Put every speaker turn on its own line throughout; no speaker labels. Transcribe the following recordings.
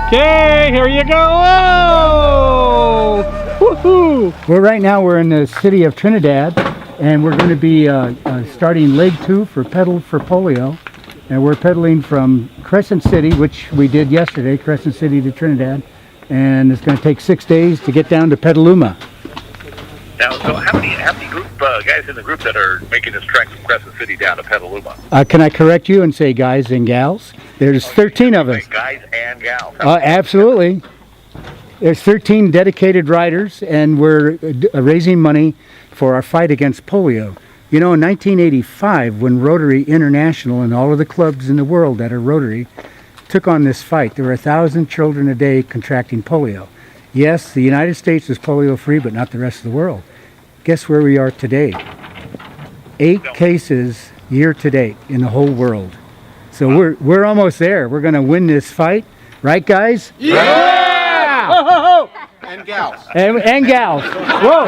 Okay, here you go. Oh! Woohoo! Well, right now we're in the city of Trinidad, and we're going to be starting leg 2 for Pedal for Polio. And we're pedaling from Crescent City, which we did yesterday, Crescent City to Trinidad. And it's going to take 6 days to get down to Petaluma.
Now, so how many group guys in the group that are making this trek from Crescent City down to Petaluma?
Can I correct you and say guys and gals? There's 13 of us.
Guys and gals.
Absolutely. There's 13 dedicated riders, and we're raising money for our fight against polio. You know, in 1985, when Rotary International and all of the clubs in the world that are Rotary took on this fight, there were 1,000 children a day contracting polio. Yes, the United States is polio-free, but not the rest of the world. Guess where we are today? 8 cases year to date in the whole world. So we're almost there. We're going to win this fight, right, guys?
Yeah!
Ho, ho, ho!
And gals.
And gals. Whoa!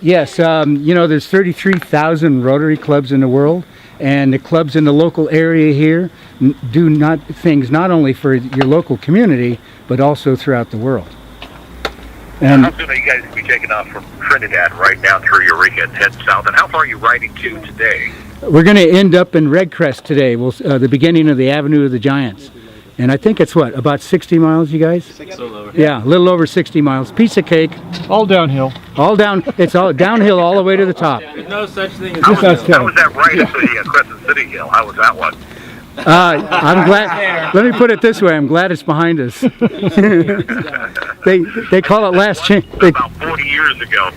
Yes, you know, there's 33,000 Rotary clubs in the world, and the clubs in the local area here do things not only for your local community, but also throughout the world. And
how soon are you guys going to be taking off from Trinidad right down through Eureka and head south? And how far are you riding to today?
We're going to end up in Redcrest today, the beginning of the Avenue of the Giants. And I think it's what, about 60 miles, you guys? Yeah, a little over 60 miles. Piece of cake.
All downhill.
All down. It's all downhill all the way to the top.
There's no such thing as
How was that ride up the Crescent City Hill? How was that one?
I'm glad. Let me put it this way: I'm glad it's behind us. they call it last chance.
About 40 years ago.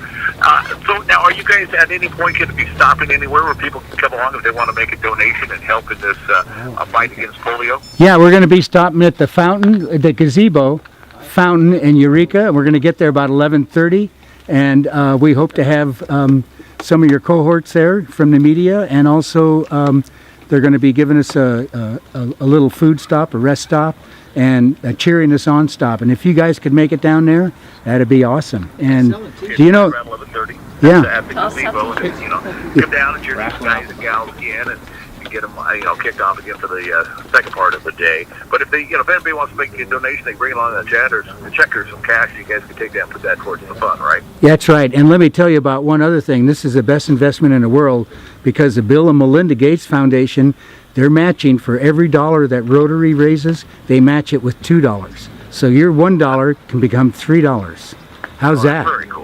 So now, are you guys at any point going to be stopping anywhere where people can come along if they want to make a donation and help in this fight against polio?
Yeah, we're going to be stopping at the fountain, the gazebo fountain in Eureka. We're going to get there about 11:30, and we hope to have some of your cohorts there from the media, and also they're going to be giving us a little food stop, a rest stop, and a cheering us on stop. And if you guys could make it down there, that'd be awesome. And do you know?
Around 11:30.
Yeah.
At the gazebo, and you know, come down and cheer these guys and gals again, and get them, kicked off again for the second part of the day. But if if anybody wants to make a donation, they bring along a check or some cash. You guys can take that and put that towards the fund, right?
That's right. And let me tell you about one other thing. This is the best investment in the world, because the Bill and Melinda Gates Foundation, they're matching for every $1 that Rotary raises, they match it with $2. So your $1 can become $3. How's that?
Very cool.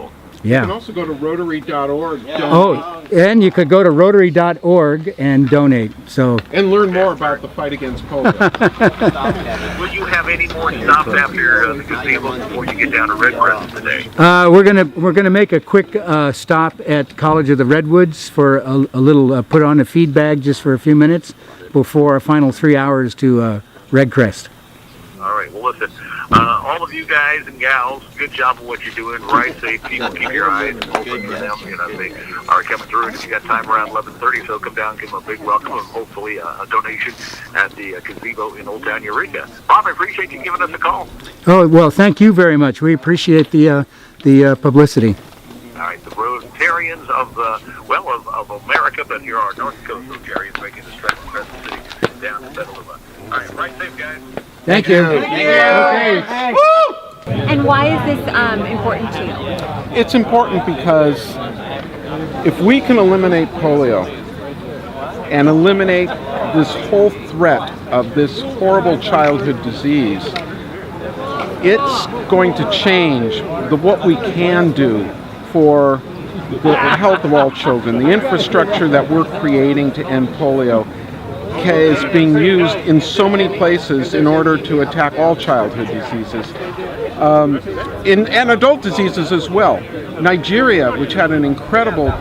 You can
Yeah.
also go to Rotary.org
Oh, and you could go to Rotary.org and donate. So
and learn more about the fight against polio.
Will you have any more stops after the gazebo before you get down to Redcrest today?
we're gonna make a quick stop at College of the Redwoods for a little put on a feed bag just for a few minutes before our final 3 hours to Redcrest.
All right. Well, listen, all of you guys and gals, good job of what you're doing. Ride safe. People keep your eyes open for them. You know, they are coming through. And if you got time around 11:30, so come down, give them a big welcome, and hopefully a donation at the gazebo in Old Town Eureka. Bob, I appreciate you giving us a call.
Oh, well, thank you very much. We appreciate the publicity.
All right, the Rotarians of America, but here are North Coast Rotarians making this trek from Crescent City down to Petaluma. All right, ride safe, guys.
Thank you.
Okay.
And why is this important to you?
It's important because if we can eliminate polio and eliminate this whole threat of this horrible childhood disease, it's going to change what we can do for the health of all children. The infrastructure that we're creating to end polio is being used in so many places in order to attack all childhood diseases, and adult diseases as well. Nigeria, which had an incredible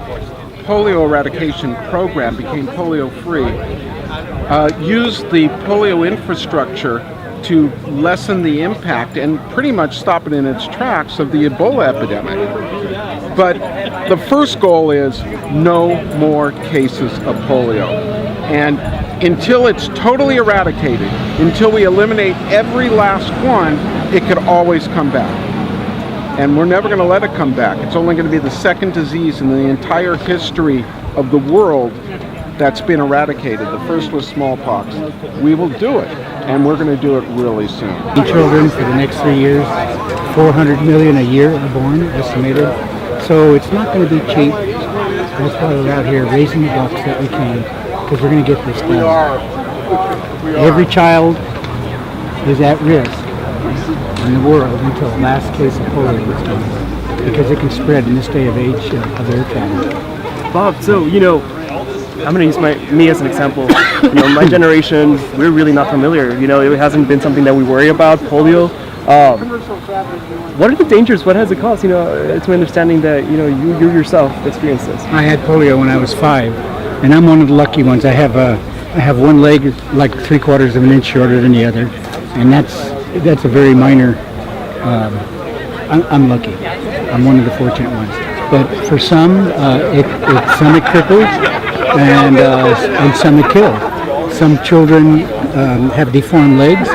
polio eradication program, became polio-free, used the polio infrastructure to lessen the impact and pretty much stop it in its tracks of the Ebola epidemic. But the first goal is no more cases of polio. And until it's totally eradicated, until we eliminate every last one, it could always come back. And we're never going to let it come back. It's only going to be the second disease in the entire history of the world that's been eradicated. The first was smallpox. We will do it, and we're going to do it really soon.
Children for the next 3 years, 400 million a year are born, estimated. So it's not going to be cheap. That's why we're out here raising the bucks that we can, because we're going to get this done. Every child is at risk in the world until the last case of polio is done, because it can spread in this day of age of air travel.
Bob, so, I'm going to use me as an example. My generation, we're really not familiar. It hasn't been something that we worry about, polio. What are the dangers? What has it caused? It's my understanding that, you yourself experienced this.
I had polio when I was 5, and I'm one of the lucky ones. I have one leg like 3/4 of an inch shorter than the other, and that's a very minor, I'm lucky. I'm one of the fortunate ones. But for some, some it crippled, and some it killed. Some children have deformed legs.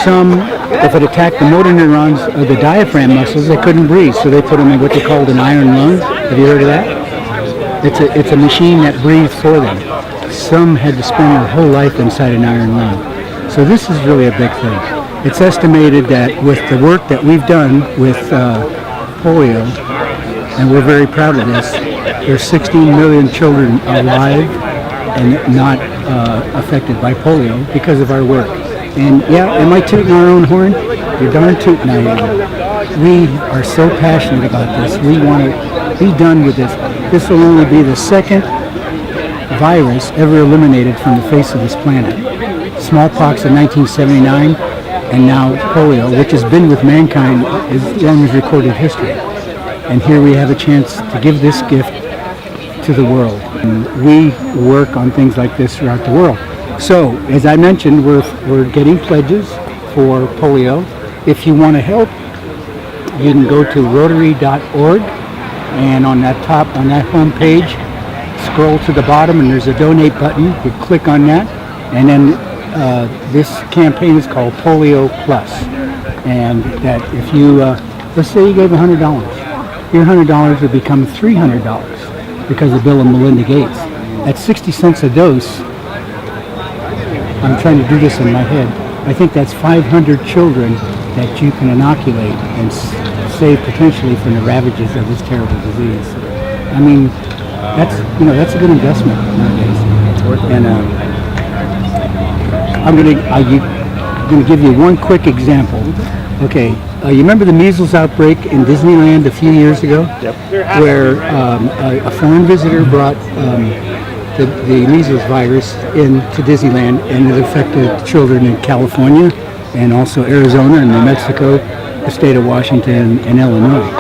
Some, if it attacked the motor neurons of the diaphragm muscles, they couldn't breathe, so they put them in what they called an iron lung. Have you heard of that? It's a machine that breathes for them. Some had to spend their whole life inside an iron lung. So this is really a big thing. It's estimated that with the work that we've done with polio, and we're very proud of this, there's 16 million children alive and not affected by polio because of our work. And yeah, am I tooting our own horn? You're darn tooting I am. We are so passionate about this. We want to be done with this. This will only be the second virus ever eliminated from the face of this planet. Smallpox in 1979, and now polio, which has been with mankind as long as recorded history. And here we have a chance to give this gift to the world. And we work on things like this throughout the world. So, as I mentioned, we're getting pledges for polio. If you want to help, you can go to Rotary.org, and on that home page, scroll to the bottom, and there's a donate button. You click on that, and then this campaign is called Polio Plus. And that if you, let's say you gave $100, your $100 would become $300 because of Bill and Melinda Gates. At 60 cents a dose, I'm trying to do this in my head, I think that's 500 children that you can inoculate and save potentially from the ravages of this terrible disease. I mean, that's a good investment nowadays. And I'm going to give you one quick example. Okay, you remember the measles outbreak in Disneyland a few years ago?
Yep.
Where a foreign visitor brought the measles virus into Disneyland, and it affected children in California and also Arizona and New Mexico, the state of Washington, and Illinois.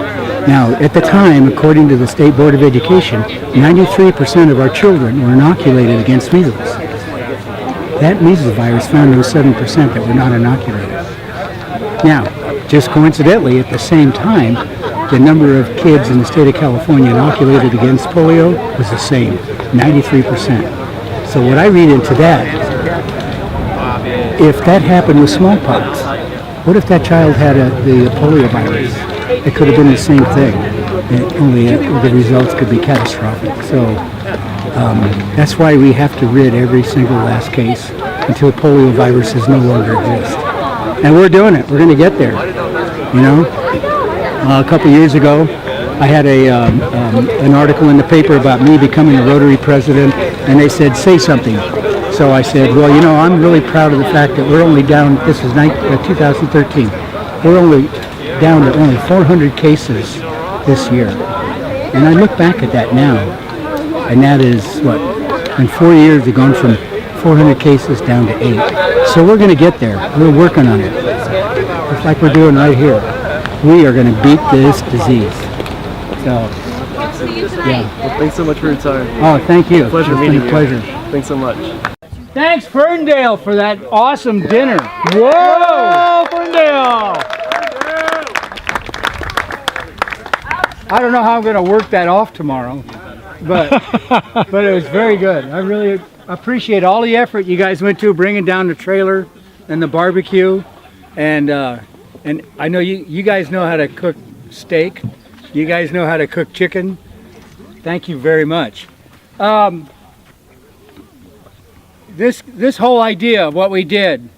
Now, at the time, according to the State Board of Education, 93% of our children were inoculated against measles. That measles virus found those 7% that were not inoculated. Now, just coincidentally, at the same time, the number of kids in the state of California inoculated against polio was the same, 93%. So what I read into that, if that happened with smallpox, what if that child had the polio virus? It could have been the same thing, only the results could be catastrophic. So that's why we have to rid every single last case until polio viruses no longer exist. And we're doing it. We're going to get there. A couple years ago, I had an article in the paper about me becoming a Rotary president, and they said, say something. So I said, well, I'm really proud of the fact that we're only down, this is 2013, we're only down to only 400 cases this year. And I look back at that now, and that is, in 4 years we've gone from 400 cases down to 8. So we're going to get there. We're working on it. Just like we're doing right here. We are going to beat this disease. So, yeah.
Well, thanks so much for your time.
Oh, thank you.
Pleasure
it's
meeting
been a pleasure.
you. Thanks so much.
Thanks, Ferndale, for that awesome dinner. Whoa, Ferndale! I don't know how I'm going to work that off tomorrow, but it was very good. I really appreciate all the effort you guys went to bringing down the trailer and the barbecue, and I know you guys know how to cook steak. You guys know how to cook chicken. Thank you very much. this whole idea of what we did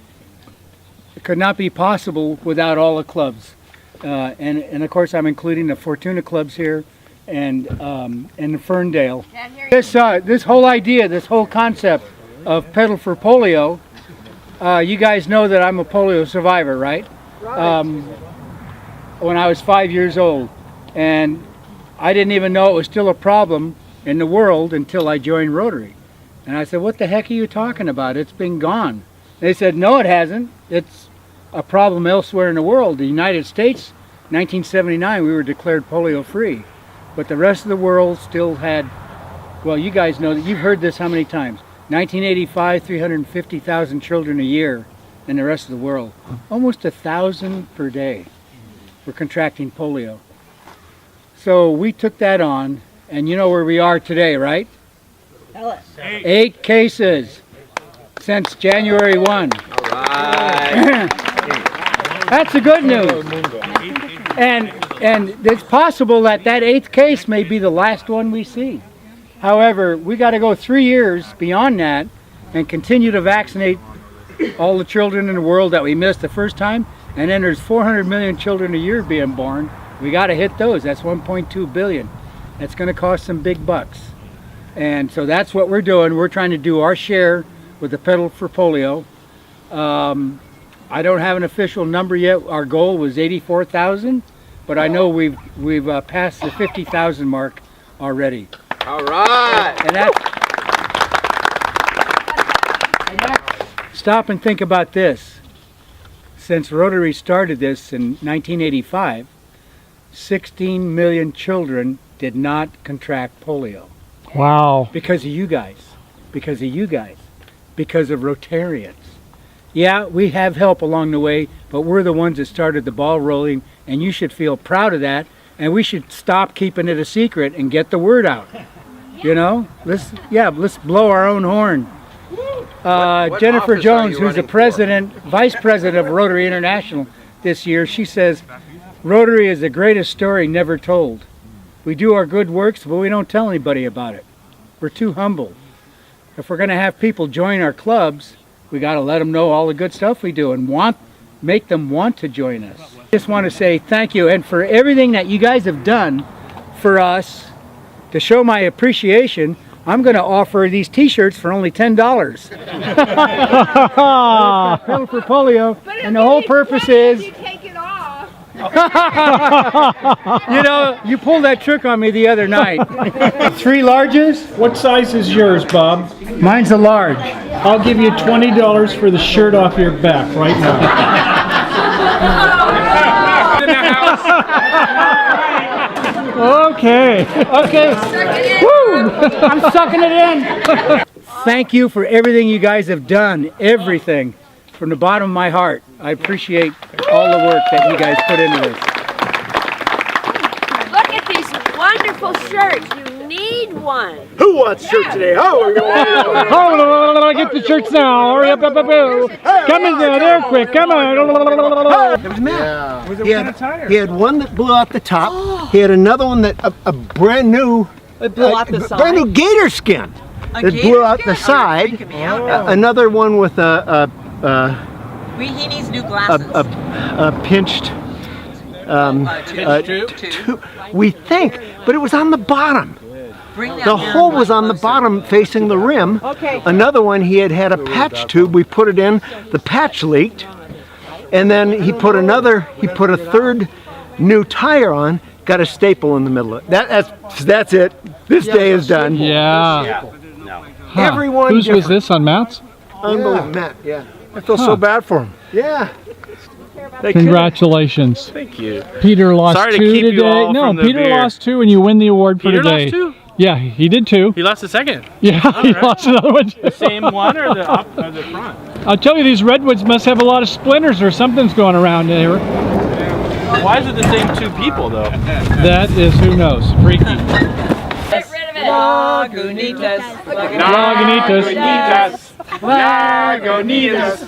could not be possible without all the clubs. And of course I'm including the Fortuna clubs here and the Ferndale. This whole idea, this whole concept of Pedal for Polio, you guys know that I'm a polio survivor, right? When I was 5 years old, and I didn't even know it was still a problem in the world until I joined Rotary. And I said, what the heck are you talking about? It's been gone. They said, no, it hasn't. It's a problem elsewhere in the world. The United States, 1979, we were declared polio free. But the rest of the world still had, well, you guys know that, you've heard this how many times? 1985, 350,000 children a year in the rest of the world. Almost 1,000 per day were contracting polio. So we took that on, and you know where we are today, right?
Tell us.
8 cases since January 1.
All right.
That's the good news. And it's possible that that 8th case may be the last one we see. However, we got to go 3 years beyond that and continue to vaccinate all the children in the world that we missed the first time. And then there's 400 million children a year being born. We got to hit those. That's 1.2 billion. That's going to cost some big bucks. And so that's what we're doing. We're trying to do our share with the Pedal for Polio. I don't have an official number yet. Our goal was 84,000, but I know we've passed the 50,000 mark already.
All right.
And stop and think about this. Since Rotary started this in 1985, 16 million children did not contract polio.
Wow.
Because of you guys. Because of you guys. Because of Rotarians. Yeah, we have help along the way, but we're the ones that started the ball rolling, and you should feel proud of that, and we should stop keeping it a secret and get the word out. You know? Let's blow our own horn.
What
Jennifer
office are
Jones,
you
who's the
running for?
vice president of Rotary International this year, she says, Rotary is the greatest story never told. We do our good works, but we don't tell anybody about it. We're too humble. If we're going to have people join our clubs, we got to let them know all the good stuff we do and make them want to join us. Just want to say thank you, and for everything that you guys have done for us, to show my appreciation, I'm going to offer these T-shirts for only $10. Pedal for Polio, and the whole purpose is,
You take it off.
you know, you pulled that trick on me the other night. 3 larges?
What size is yours, Bob?
Mine's a large.
I'll give you $20 for the shirt off your back right now. Okay.
Okay. Woo! I'm sucking it in. Thank you for everything you guys have done. Everything. From the bottom of my heart. I appreciate all the work that you guys put into this.
Look at these wonderful shirts. You need one.
Who wants shirt today? Oh,
Get the shirts now. Hurry up, Come in there quick. Come on.
It was Matt. He had one that blew out the top. He had another one that a brand new, brand new gator skin that blew out the side. Another one with
He needs new glasses.
a pinched tube. We think, but it was on the bottom. The hole was on the bottom facing the rim.
Okay.
Another one, he had a patch tube. We put it in, the patch leaked. And then he put a third new tire on, got a staple in the middle of it. That's it. This day is done.
Yeah. Huh.
Everyone
Whose was this, on Matt's?
Unbelievable. Matt, yeah.
I feel so bad for him.
Yeah.
Congratulations.
Thank you.
Peter lost
Sorry to
2
keep you
today.
all
No,
from the
Peter
beer.
lost 2 and you win the award for
Peter
today.
lost 2?
Yeah, he did 2.
He lost the second.
Yeah, he lost another one.
The same one or the front?
I'll tell you, these redwoods must have a lot of splinters or something's going around there.
Why is it the same 2 people though?
That is, who knows, freaky.
Get rid of it.
Lagunitas.
Lagunitas.
Lagunitas.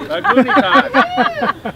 Lagunitas.